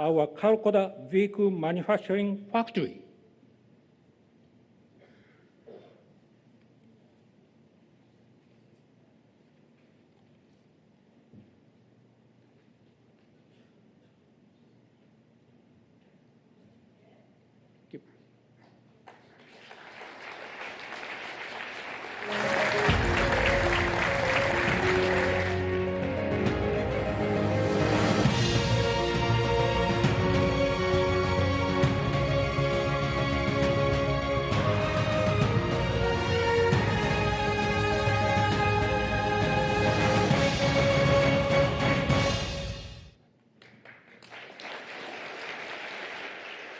our Calcutta vehicle manufacturing factory.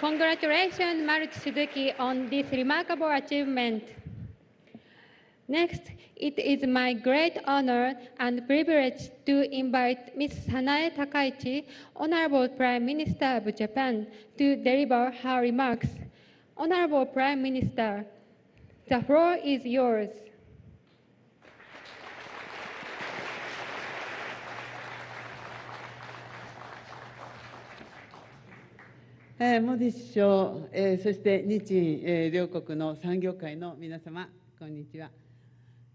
Congratulations, Maruti Suzuki, on this remarkable achievement. Next, it is my great honor and privilege to invite Ms. Sanae Takaichi, Honorable Prime Minister of Japan, to deliver her remarks. Honorable Prime Minister, the floor is yours.モディ首相、そして日印、両国の産業界の皆様、こんにちは。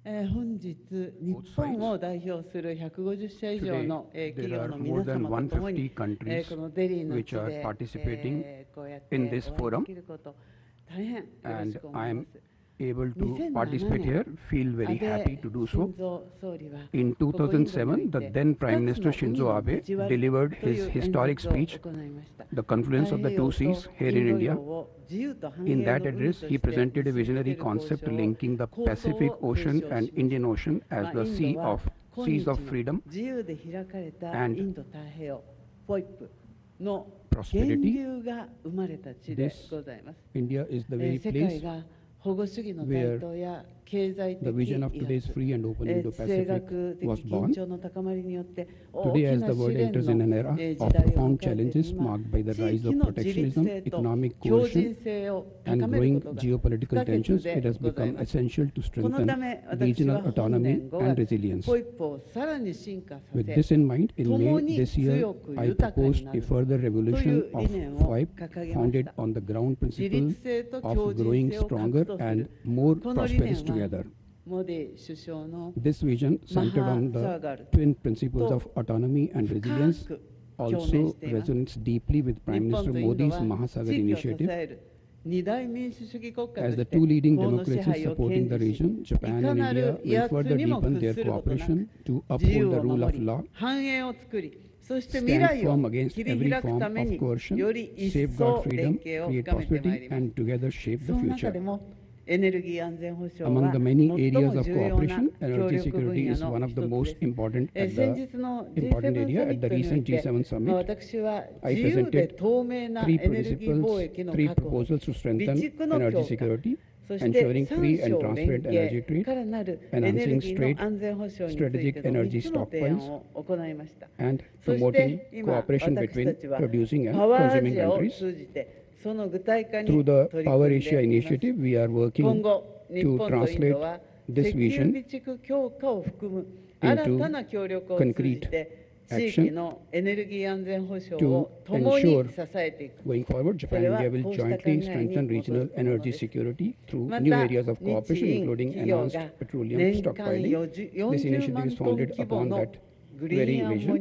本日、日本を代表する150社以上の企業の皆様と共に、このデリーの地でこうやってお会いできること、大変よろしく思います。able to participate here, feel very happy to do so. In 2007, the then Prime Minister Shinzo Abe delivered his historic speech, The Confluence of the Two Seas, here in India. In that address, he presented a visionary concept linking the Pacific Ocean and Indian Ocean as the seas of freedom and prosperity. This India is the very place where the vision of today's free and open Indo-Pacific was born. Today, as the world enters in an era of profound challenges marked by the rise of protectionism, economic coercion, and growing geopolitical tensions, it has become essential to strengthen regional autonomy and resilience. With this in mind, in May this year, I proposed a further revolution of FOIP founded on the ground principles of growing stronger and more prosperous together. This vision, centered on the twin principles of autonomy and resilience, also resonates deeply with Prime Minister Modi's Mahasagar initiative. As the two leading democracies supporting the region, Japan and India will further deepen their cooperation to uphold the rule of law, stand firm against every form of coercion, safeguard freedom, create prosperity, and together shape the future. Among the many areas of cooperation, energy security is one of the most important area. At the recent G7 summit, I presented three proposals to strengthen energy security, ensuring free and transparent energy trade, enhancing strategic energy stockpiles, and promoting cooperation between producing and consuming countries. Through the Power Asia initiative, we are working to translate this vision into concrete action to ensure going forward, Japan and India will jointly strengthen regional energy security through new areas of cooperation, including enhanced petroleum stockpiling. This initiative is founded upon that very vision.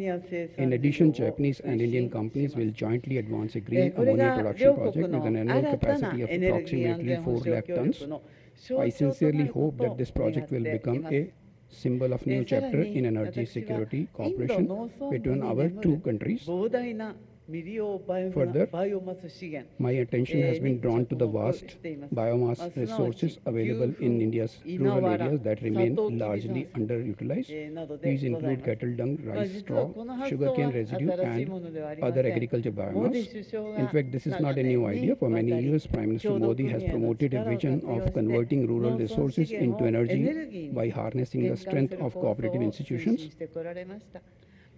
In addition, Japanese and Indian companies will jointly advance a green ammonia production project with an annual capacity of approximately 4 lakh tons. I sincerely hope that this project will become a symbol of new chapter in energy security cooperation between our two countries. Further, my attention has been drawn to the vast biomass resources available in India's rural areas that remain largely underutilized. These include cattle dung, rice straw, sugarcane residue, and other agriculture biomass. In fact, this is not a new idea. For many years, Prime Minister Modi has promoted a vision of converting rural resources into energy by harnessing the strength of cooperative institutions.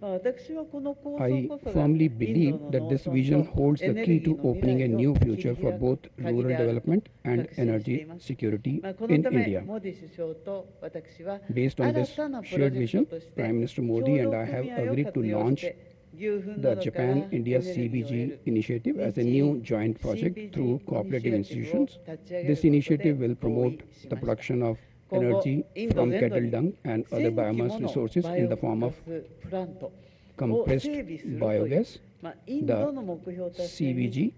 I firmly believe that this vision holds the key to opening a new future for both rural development and energy security in India. Based on this shared vision, Prime Minister Modi and I have agreed to launch the Japan-India CBG initiative as a new joint project through cooperative institutions. This initiative will promote the production of energy from cattle dung and other biomass resources in the form of compressed biogas, the CBG.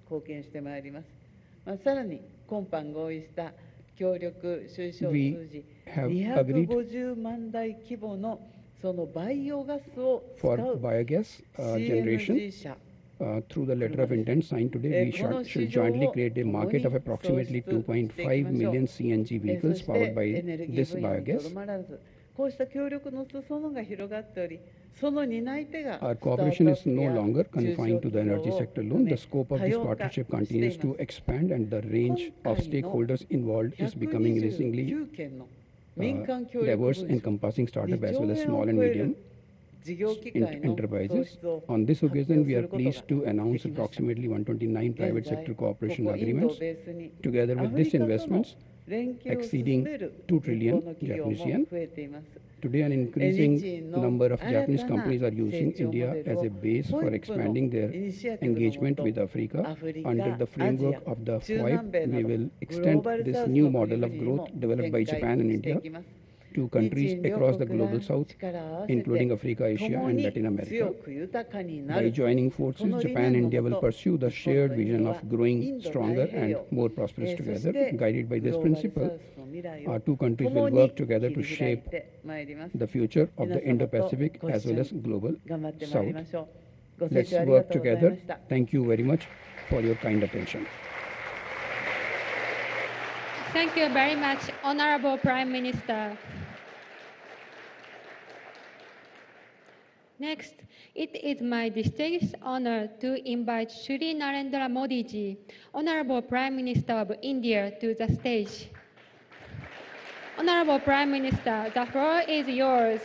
さらに今般合意した協力推奨数字 250万台規模のそのバイオガスを使う for biogas generation. Through the letter of intent signed today, we should jointly create a market of approximately 2.5 million CNG vehicles powered by this biogas. こうした協力の裾野が広がっており、その担い手が Our cooperation is no longer confined to the energy sector alone. The scope of this partnership continues to expand, and the range of stakeholders involved is becoming increasingly diverse, encompassing startup as well as small and medium enterprises. On this occasion, we are pleased to announce approximately 129 private sector cooperation agreements. Together with these investments, exceeding 2 trillion Japanese yen. Today, an increasing number of Japanese companies are using India as a base for expanding their engagement with Africa. Under the framework of the FOIP, we will extend this new model of growth developed by Japan and India to countries across the global south, including Africa, Asia, and Latin America. By joining forces, Japan and India will pursue the shared vision of growing stronger and more prosperous together. Guided by this principle, our two countries will work together to shape the future of the Indo-Pacific as well as global south. Let's work together. Thank you very much for your kind attention. Thank you very much, Honorable Prime Minister. Next, it is my distinct honor to invite Shri Narendra Modi ji, Honorable Prime Minister of India, to the stage. Honorable Prime Minister, the floor is yours.